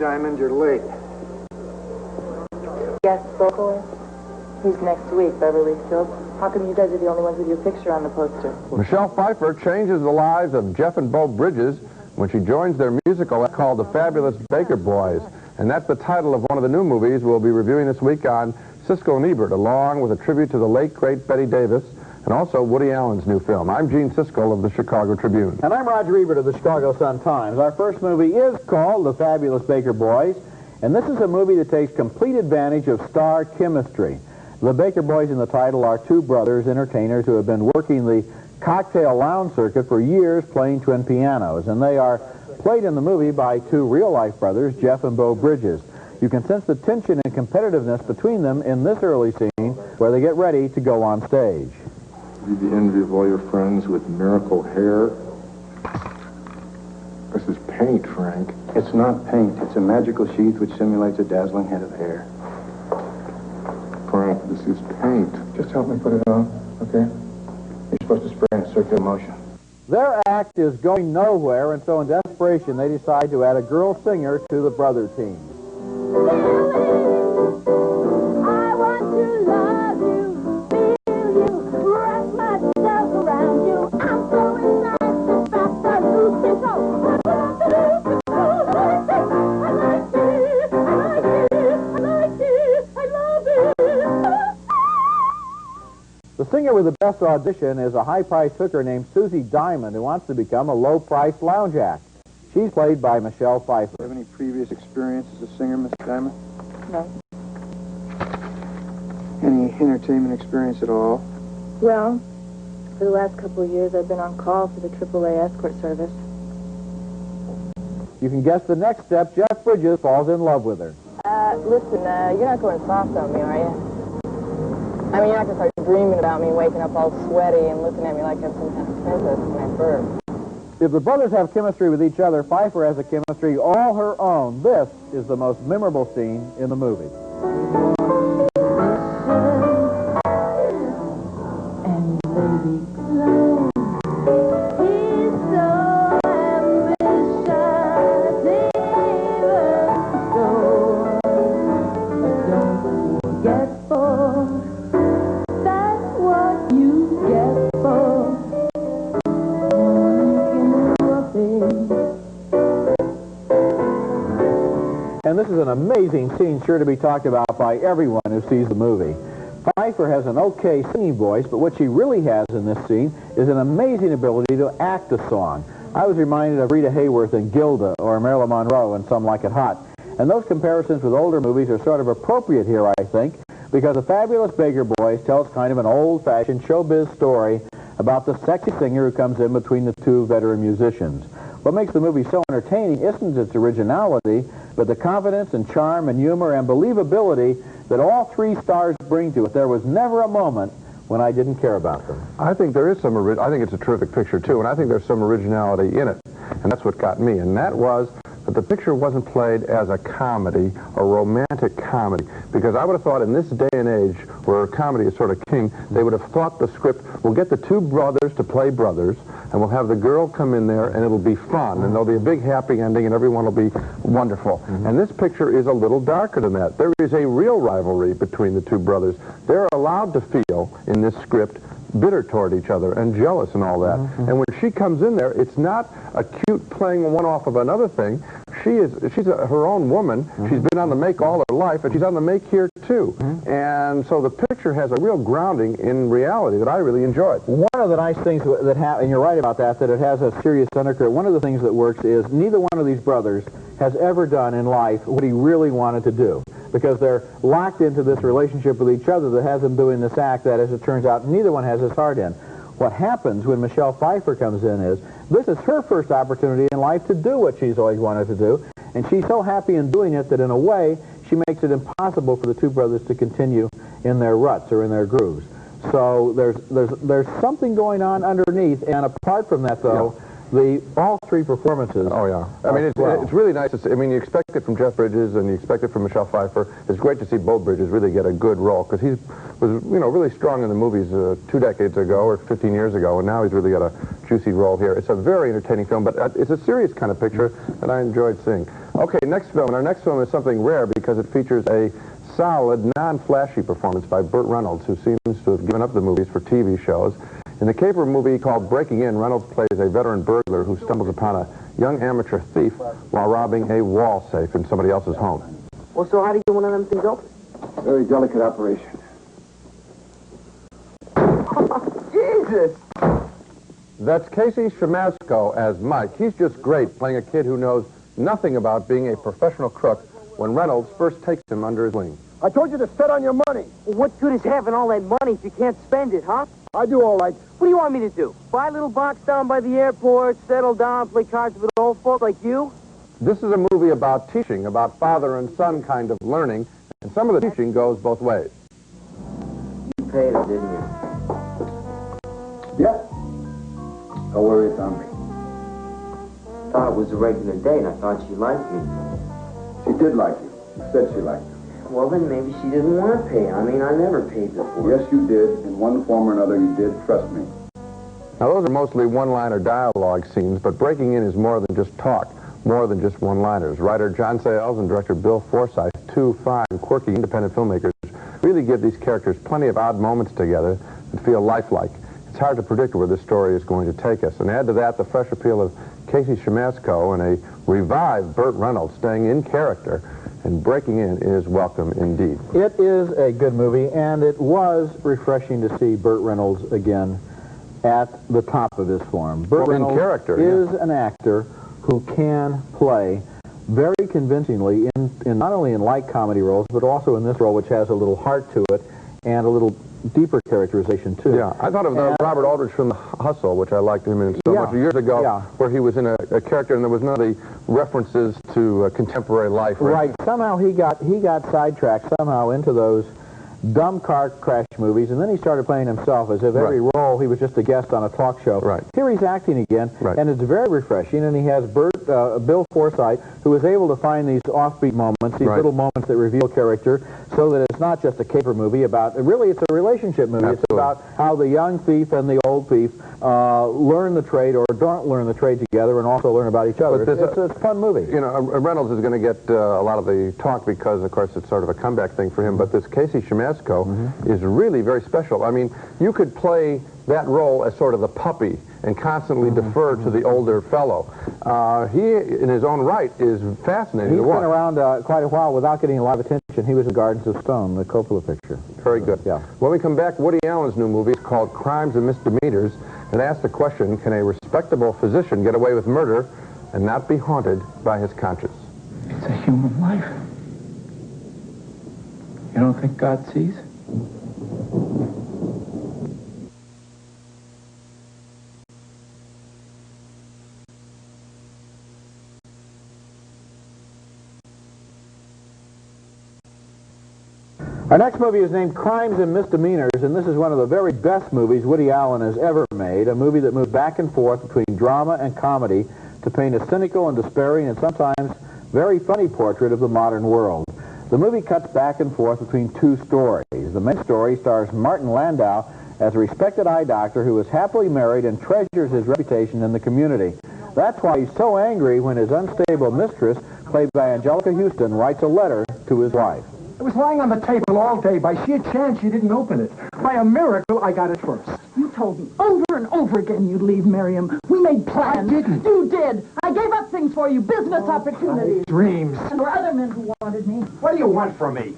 Diamond, you're late. Guest vocalist? He's next week, Beverly Hills. How come you guys are the only ones with your picture on the poster? Michelle Pfeiffer changes the lives of Jeff and Bo Bridges when she joins their musical called The Fabulous Baker Boys. And that's the title of one of the new movies we'll be reviewing this week on Siskel&Ebert, along with a tribute to the late, great Bette Davis, and also Woody Allen's new film. I'm Gene Siskel of the Chicago Tribune. And I'm Roger Ebert of the Chicago Sun-Times. Our first movie is called The Fabulous Baker Boys, and this is a movie that takes complete advantage of star chemistry. The Baker Boys in the title are two brothers, entertainers, who have been working the cocktail lounge circuit for years playing twin pianos, and they are played in the movie by two real-life brothers, Jeff and Bo Bridges. You can sense the tension and competitiveness between them in this early scene where they get ready to go on stage. Be the envy of all your friends with miracle hair. This is paint, Frank. It's not paint. It's a magical sheath which simulates a dazzling head of hair. Frank, this is paint. Just help me put it on, okay? You're supposed to spray in a circular motion. Their act is going nowhere, and so in desperation they decide to add a girl singer to the brother team. I want to love you, feel you, wrap myself around you. I'm so in love, it's absolute control. I like it, I like it, I like it, I love it. The singer with the best audition is a high-priced hooker named Susie Diamond who wants to become a low-priced lounge act. She's played by Michelle Pfeiffer. Do you have any previous experience as a singer, Miss Diamond? No. Any entertainment experience at all? Well, for the last couple of years, I've been on call for the AAA escort service. You can guess the next step. Jeff Bridges falls in love with her. Listen, you're not going soft on me, are you? I mean, you're not going to start dreaming about me waking up all sweaty and looking at me like I'm some kind of princess in my fur. If the brothers have chemistry with each other, Pfeiffer has a chemistry all her own. This is the most memorable scene in the movie. And baby, he's so ambitious, even so. Don't forget, for that's what you get for. And this is an amazing scene, sure to be talked about by everyone who sees the movie. Pfeiffer has an okay singing voice, but what she really has in this scene is an amazing ability to act a song. I was reminded of Rita Hayworth in Gilda or Marilyn Monroe in Some Like It Hot. And those comparisons with older movies are sort of appropriate here, I think, because The Fabulous Baker Boys tells kind of an old-fashioned showbiz story about the sexy singer who comes in between the two veteran musicians. What makes the movie so entertaining isn't its originality, but the confidence and charm and humor and believability that all three stars bring to it. There was never a moment when I didn't care about them. I think there is some, I think it's a terrific picture too, and I think there's some originality in it, and that's what got me, and that was that the picture wasn't played as a comedy, a romantic comedy, because I would have thought in this day and age where comedy is sort of king, they would have thought the script, we'll get the two brothers to play brothers, and we'll have the girl come in there, and it'll be fun, and there'll be a big happy ending, and everyone will be wonderful. And this picture is a little darker than that. There is a real rivalry between the two brothers. They're allowed to feel in this script bitter toward each other and jealous and all that. And when she comes in there, it's not a cute playing one off of another thing. She's her own woman. She's been on the make all her life, and she's on the make here too. And so the picture has a real grounding in reality that I really enjoyed. One of the nice things that and you're right about that it has a serious undercurrent. One of the things that works is neither one of these brothers has ever done in life what he really wanted to do, because they're locked into this relationship with each other that has them doing this act that, as it turns out, neither one has his heart in. What happens when Michelle Pfeiffer comes in is this is her first opportunity in life to do what she's always wanted to do, and she's so happy in doing it that in a way she makes it impossible for the two brothers to continue in their ruts or in their grooves. So there's something going on underneath, and apart from that, though, all three performances. Oh, yeah. I mean, it's really nice to see. I mean, you expect it from Jeff Bridges and you expect it from Michelle Pfeiffer. It's great to see Bo Bridges really get a good role, because he was, you know, really strong in the movies 2 decades ago or 15 years ago, and now he's really got a juicy role here. It's a very entertaining film, but it's a serious kind of picture that I enjoyed seeing. Okay, next film. And our next film is something rare because it features a solid, non-flashy performance by Burt Reynolds, who seems to have given up the movies for TV shows. In the caper movie called Breaking In, Reynolds plays a veteran burglar who stumbles upon a young amateur thief while robbing a wall safe in somebody else's home. Well, so how do you get one of them things open? Very delicate operation. Jesus! That's Casey Siemaszko as Mike. He's just great playing a kid who knows nothing about being a professional crook when Reynolds first takes him under his wing. I told you to sit on your money. Well, what good is having all that money if you can't spend it, huh? I do all right. What do you want me to do? Buy a little box down by the airport, settle down, play cards with old folks like you? This is a movie about teaching, about father and son kind of learning, and some of the teaching goes both ways. You paid her, didn't you? Yeah. Don't worry, it's on me. I thought it was a regular date. I thought she liked me. She did like you. She said she liked you. Well, then maybe she didn't want to pay. I mean, I never paid before. Yes, you did. In one form or another, you did. Trust me. Now, those are mostly one-liner dialogue scenes, but Breaking In is more than just talk, more than just one-liners. Writer John Sayles and director Bill Forsyth, two fine, quirky, independent filmmakers, really give these characters plenty of odd moments together that feel lifelike. It's hard to predict where this story is going to take us. And add to that the fresh appeal of Casey Siemaszko and a revived Burt Reynolds staying in character, and Breaking In is welcome indeed. It is a good movie, and it was refreshing to see Burt Reynolds again at the top of his form. Burt Reynolds in character, is an actor who can play very convincingly in not only in light comedy roles, but also in this role, which has a little heart to it and a little deeper characterization too. Yeah, I thought of the Robert Aldrich film The Hustle, which I liked him in so much years ago, where he was in a character and there was none of the references to contemporary life. Right. Somehow he got sidetracked somehow into those dumb car crash movies, and then he started playing himself as if every role he was just a guest on a talk show. Right. Here he's acting again, and it's very refreshing, and he has Bill Forsyth, who is able to find these offbeat moments, these little moments that reveal character, so that it's not just a caper movie about, really it's a relationship movie. Absolutely. It's about how the young thief and the old thief learn the trade or don't learn the trade together and also learn about each other. It's a fun movie. You know, Reynolds is going to get a lot of the talk because, of course, it's sort of a comeback thing for him, but this Casey Siemaszko is really very special. I mean, you could play that role as sort of the puppy and constantly defer to the older fellow. He, in his own right, is fascinating to watch. He's been around quite a while without getting a lot of attention. He was in Gardens of Stone, the Coppola picture. Very good. Yeah. When we come back, Woody Allen's new movie is called Crimes and Misdemeanors. It asks the question, can a respectable physician get away with murder and not be haunted by his conscience? It's a human life. You don't think God sees? Our next movie is named Crimes and Misdemeanors, and this is one of the very best movies Woody Allen has ever made, a movie that moves back and forth between drama and comedy to paint a cynical and despairing and sometimes very funny portrait of the modern world. The movie cuts back and forth between two stories. The main story stars Martin Landau as a respected eye doctor who is happily married and treasures his reputation in the community. That's why he's so angry when his unstable mistress, played by Angelica Houston, writes a letter to his wife. It was lying on the table all day. By sheer chance, you didn't open it. By a miracle, I got it first. You told me over and over again you'd leave Miriam. We made plans. I didn't. You did. I gave up things for you, business opportunities. Dreams. And there were other men who wanted me. What do you want from me?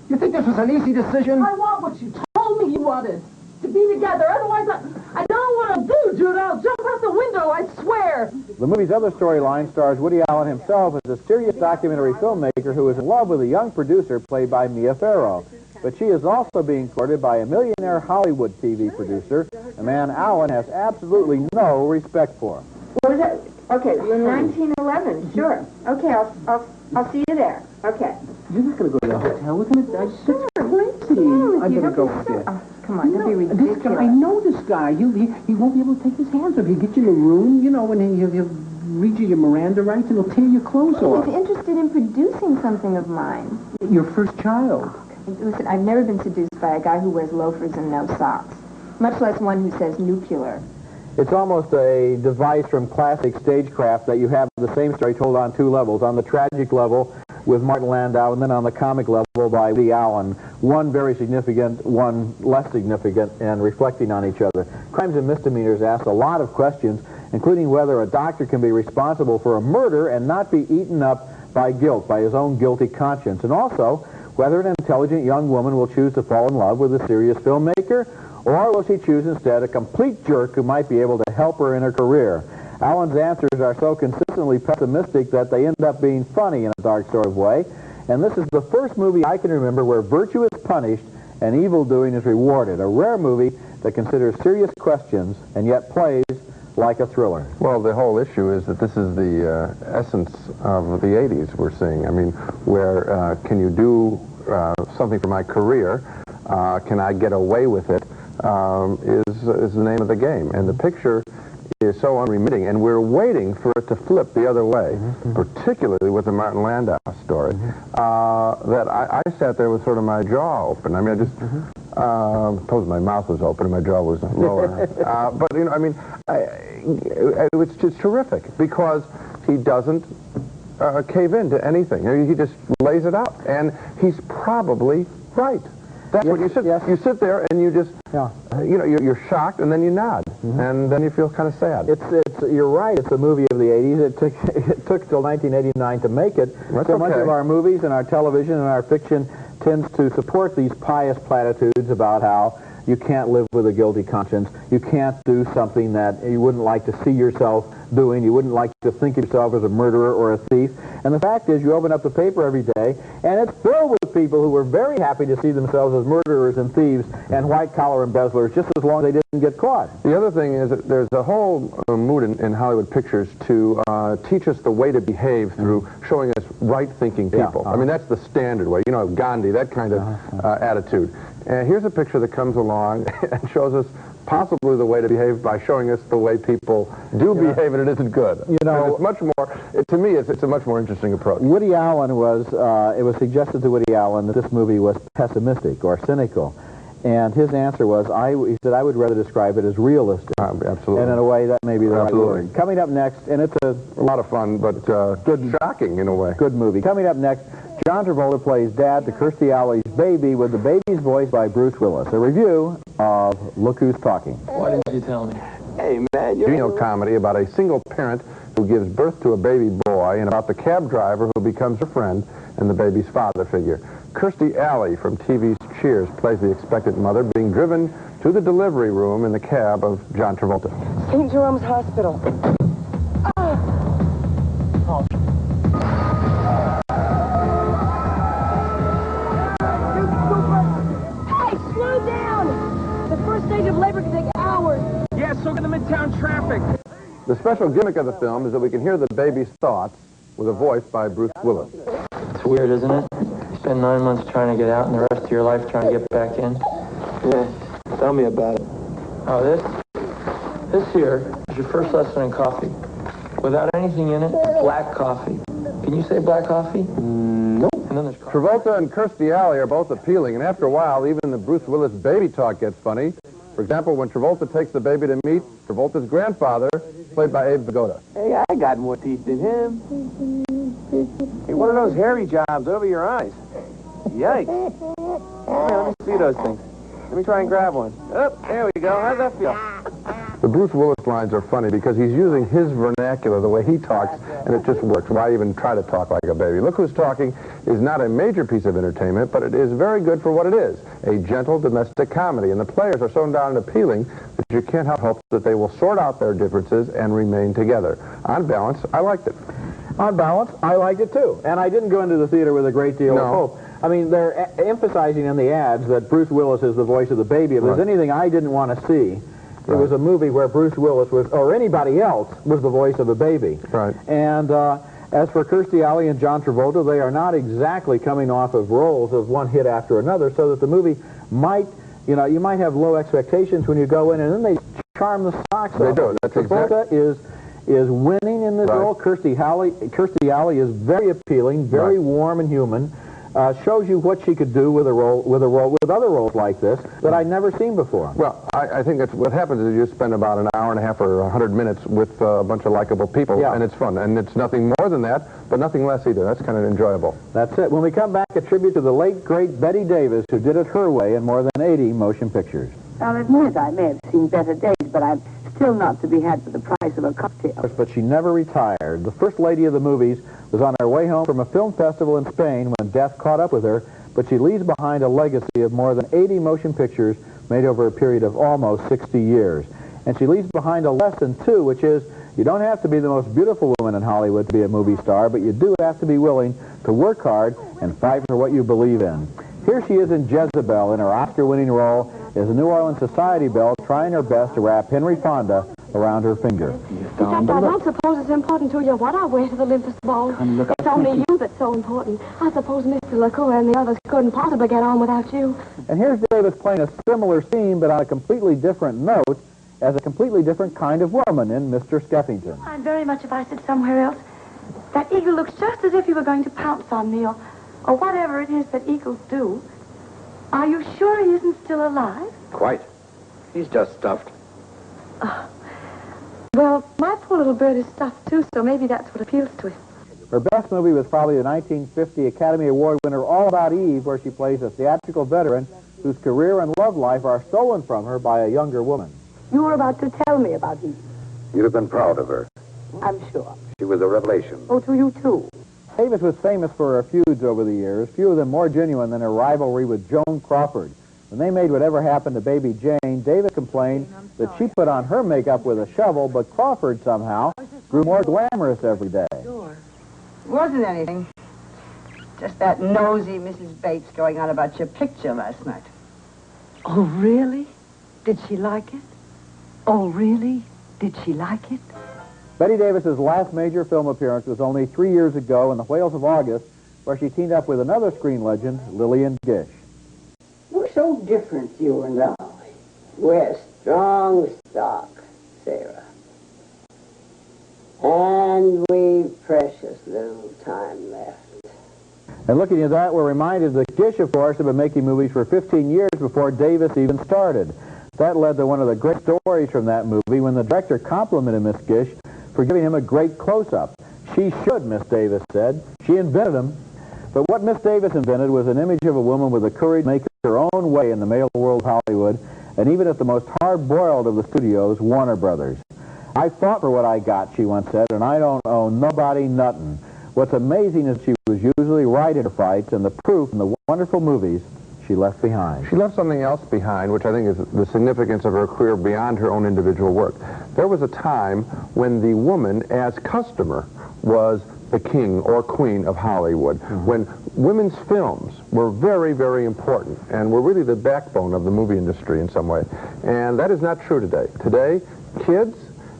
You think this was an easy decision? I want what you told me you wanted. To be together. Otherwise, I don't want to do, Jude. I'll jump out the window, I swear. The movie's other storyline stars Woody Allen himself as a serious documentary filmmaker who is in love with a young producer played by Mia Farrow. But she is also being courted by a millionaire Hollywood TV producer, a man Allen has absolutely no respect for. What was that? Okay, you're 1911. Sure. Okay, I'll see you there. Okay. You're not going to go to the hotel. We're going to... Sure. I better go with you. Oh, come on, that'd be ridiculous. This guy, I know this guy. He won't be able to take his hands off. He'll get you in the room, you know, and he'll read you your Miranda rights, and he'll tear your clothes off. He's interested in producing something of mine. Your first child. Listen, I've never been seduced by a guy who wears loafers and no socks, much less one who says nuclear. It's almost a device from classic stagecraft that you have the same story told on two levels. On the tragic level with Martin Landau, and then on the comic level by Woody Allen. One very significant, one less significant, and reflecting on each other. Crimes and Misdemeanors asks a lot of questions, including whether a doctor can be responsible for a murder and not be eaten up by guilt, by his own guilty conscience, and also whether an intelligent young woman will choose to fall in love with a serious filmmaker, or will she choose instead a complete jerk who might be able to help her in her career? Allen's answers are so consistently pessimistic that they end up being funny in a dark sort of way, and this is the first movie I can remember where virtue is punished and evil doing is rewarded, a rare movie that considers serious questions and yet plays like a thriller. Well, the whole issue is that this is the essence of the 80s we're seeing. I mean, where can you do something for my career? Can I get away with it? Is the name of the game. And the picture is so unremitting, and we're waiting for it to flip the other way, particularly with the Martin Landau story, that I sat there with sort of my jaw open. I mean, I just, suppose my mouth was open and my jaw was lower. But, you know, I mean, it's just terrific, because he doesn't cave in to anything. He just lays it out, and he's probably right. That's what you sit. Yes. You sit there and you just, you know, you're shocked, and then you nod, and then you feel kind of sad. You're right. It's a movie of the 80s. It took till 1989 to make it. That's so much of our movies and our television and our fiction tends to support these pious platitudes about how you can't live with a guilty conscience. You can't do something that you wouldn't like to see yourself doing. You wouldn't like to think of yourself as a murderer or a thief. And the fact is, you open up the paper every day, and it's filled with people who were very happy to see themselves as murderers and thieves and white-collar embezzlers, just as long as they didn't get caught. The other thing is that there's a whole mood in Hollywood pictures to teach us the way to behave through showing us right-thinking people. I mean, that's the standard way. You know, Gandhi, that kind of attitude. And here's a picture that comes along and shows us possibly the way to behave by showing us the way people do behave, and it isn't good. You know, and it's much more, to me, it's a much more interesting approach. Woody Allen was, it was suggested to Woody Allen that this movie was pessimistic or cynical. And his answer was, he said, I would rather describe it as realistic. Absolutely. And in a way, that may be the right word. Coming up next, and it's a lot of fun, but shocking in a way. Good movie. Coming up next, John Travolta plays Dad to Kirstie Alley's baby, with the baby's voice by Bruce Willis. A review of Look Who's Talking. Why didn't you tell me? Hey, man, you're... Genial comedy about a single parent who gives birth to a baby boy, and about the cab driver who becomes her friend and the baby's father figure. Kirstie Alley from TV's Cheers plays the expectant mother being driven to the delivery room in the cab of John Travolta. St. Jerome's Hospital. Hey, slow down! The first stage of labor can take hours. Yeah, so can the midtown traffic. The special gimmick of the film is that we can hear the baby's thoughts with a voice by Bruce Willis. It's weird, isn't it? You spend 9 months trying to get out and the rest of your life trying to get back in. Yeah, tell me about it. Oh, this here is your first lesson in coffee. Without anything in it, black coffee. Can you say black coffee? Nope. And then there's Travolta and Kirstie Alley are both appealing, and after a while, even the Bruce Willis baby talk gets funny. For example, when Travolta takes the baby to meet Travolta's grandfather, played by Abe Vigoda. Hey, I got more teeth than him. Hey, what are those hairy jobs over your eyes? Yikes. Hey, let me see those things. Let me try and grab one. Oh, there we go. How's that feel? The Bruce Willis lines are funny because he's using his vernacular, the way he talks, and it just works. Why even try to talk like a baby? Look Who's Talking is not a major piece of entertainment, but it is very good for what it is, a gentle domestic comedy. And the players are so darn appealing that you can't help hope that they will sort out their differences and remain together. On balance, I liked it. On balance, I liked it too. And I didn't go into the theater with a great deal of hope. I mean, they're emphasizing in the ads that Bruce Willis is the voice of the baby. If there's anything I didn't want to see, it was a movie where Bruce Willis was, or anybody else, was the voice of the baby. Right. And as for Kirstie Alley and John Travolta, they are not exactly coming off of roles of one hit after another, so that the movie might, you know, you might have low expectations when you go in, and then they charm the socks off. They do. That's Travolta is winning in this role. Kirstie Alley is very appealing, very warm and human. shows you what she could do with other roles like this that I'd never seen before. Well, I think that's what happens is you spend about an hour and a half or 100 minutes with a bunch of likable people, and it's fun. And it's nothing more than that, but nothing less either. That's kind of enjoyable. That's it. When we come back, a tribute to the late, great Bette Davis, who did it her way in more than 80 motion pictures. I'll admit I may have seen better days, but I'm still not to be had for the price of a cocktail. But she never retired. The first lady of the movies was on her way home from a film festival in Spain when death caught up with her, but she leaves behind a legacy of more than 80 motion pictures made over a period of almost 60 years. And she leaves behind a lesson, too, which is you don't have to be the most beautiful woman in Hollywood to be a movie star, but you do have to be willing to work hard and fight for what you believe in. Here she is in Jezebel in her Oscar-winning role as a New Orleans society belle trying her best to wrap Henry Fonda around her finger. In fact, I don't suppose it's important to you what I wear to the Olympus ball. It's only you that's so important. I suppose Mr. LaCour and the others couldn't possibly get on without you. And here's Davis playing a similar scene, but on a completely different note, as a completely different kind of woman in Mr. Skeffington. I'd very much if I sit somewhere else. That eagle looks just as if he were going to pounce on me, or whatever it is that eagles do. Are you sure he isn't still alive? Quite. He's just stuffed. Well, my poor little bird is stuffed too, so maybe that's what appeals to him. Her best movie was probably the 1950 Academy Award winner All About Eve, where she plays a theatrical veteran whose career and love life are stolen from her by a younger woman. You were about to tell me about Eve. You'd have been proud of her. I'm sure. She was a revelation. Oh, to you, too. Davis was famous for her feuds over the years, few of them more genuine than her rivalry with Joan Crawford. When they made Whatever Happened to Baby Jane, Davis complained that she put on her makeup with a shovel, but Crawford somehow grew more glamorous every day. Sure. It wasn't anything. Just that nosy Mrs. Bates going on about your picture last night. Oh, really? Did she like it? Oh, really? Did she like it? Bette Davis's last major film appearance was only 3 years ago in The Whales of August, where she teamed up with another screen legend, Lillian Gish. We're so different, you and I. We're strong stock, Sarah. And we've precious little time left. And looking at that, we're reminded that Gish, of course, had been making movies for 15 years before Davis even started. That led to one of the great stories from that movie when the director complimented Miss Gish for giving him a great close-up. She should, Miss Davis said. She invented him. But what Miss Davis invented was an image of a woman with the courage to make her own way in the male world of Hollywood, and even at the most hard-boiled of the studios, Warner Brothers. I fought for what I got, she once said, and I don't owe nobody nothing. What's amazing is she was usually right in her fights, and the proof in the wonderful movies she left behind. She left something else behind, which I think is the significance of her career beyond her own individual work. There was a time when the woman, as customer, was the king or queen of Hollywood, when women's films were very, very important and were really the backbone of the movie industry in some way. And that is not true today. Today, kids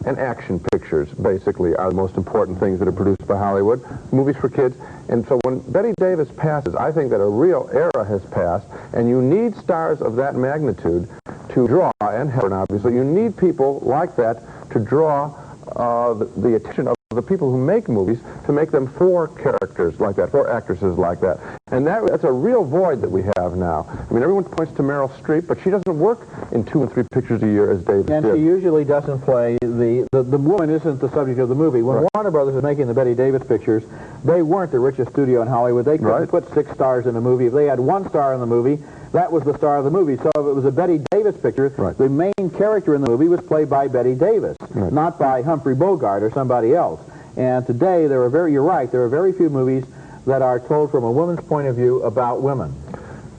and action pictures, basically, are the most important things that are produced by Hollywood, movies for kids. And so when Bette Davis passes, I think that a real era has passed, and you need stars of that magnitude to draw, and Helen, obviously, you need people like that to draw the attention of the people who make movies, to make them for characters like that, for actresses like that. And that's a real void that we have now. I mean, everyone points to Meryl Streep, but she doesn't work in 2 and 3 pictures a year as Davis did. And she usually doesn't play, the woman isn't the subject of the movie. When Warner Brothers was making the Bette Davis pictures, they weren't the richest studio in Hollywood. They couldn't put 6 stars in a movie. If they had 1 star in the movie, that was the star of the movie. So if it was a Bette Davis picture, the main character in the movie was played by Bette Davis, not by Humphrey Bogart or somebody else. And today, you're right, there are very few movies that are told from a woman's point of view about women.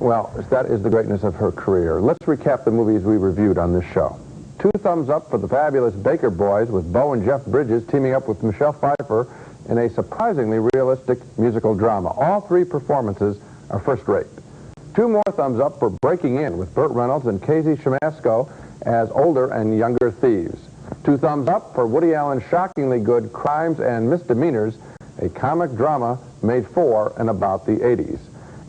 Well, that is the greatness of her career. Let's recap the movies we reviewed on this show. 2 thumbs up for the fabulous Baker Boys with Bo and Jeff Bridges teaming up with Michelle Pfeiffer in a surprisingly realistic musical drama. All 3 performances are first-rate. 2 more thumbs up for Breaking In with Burt Reynolds and Casey Siemaszko as older and younger thieves. 2 thumbs up for Woody Allen's shockingly good Crimes and Misdemeanors, a comic drama made for and about the 80s.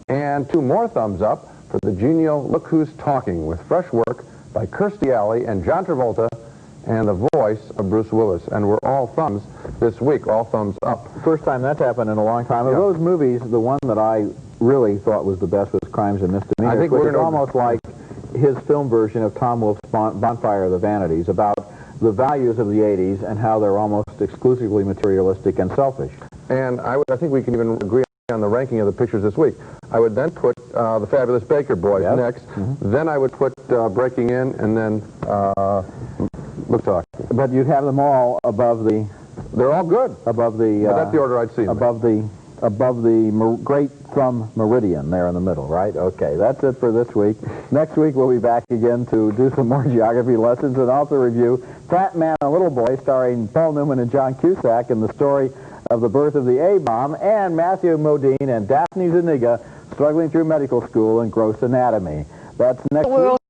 And 2 more thumbs up for the genial Look Who's Talking with fresh work by Kirstie Alley and John Travolta and the voice of Bruce Willis. And we're all thumbs this week, all thumbs up. First time that's happened in a long time. Of those movies, the one that I really thought was the best was Crimes and Misdemeanors, I think which we're is gonna- almost like his film version of Tom Wolfe's Bonfire of the Vanities, about the values of the 80s and how they're almost exclusively materialistic and selfish. And I think we can even agree on the ranking of the pictures this week. I would then put The Fabulous Baker Boys next. Then I would put Breaking In, and then Look Talk. But you'd have them all above the... They're all good. Above the... But that's the order I'd see them. Above the Great Thumb Meridian there in the middle, right? Okay, that's it for this week. Next week we'll be back again to do some more geography lessons and also review Fat Man and Little Boy, starring Paul Newman and John Cusack, in the story of the birth of the A-bomb, and Matthew Modine and Daphne Zuniga struggling through medical school and gross anatomy. That's next week.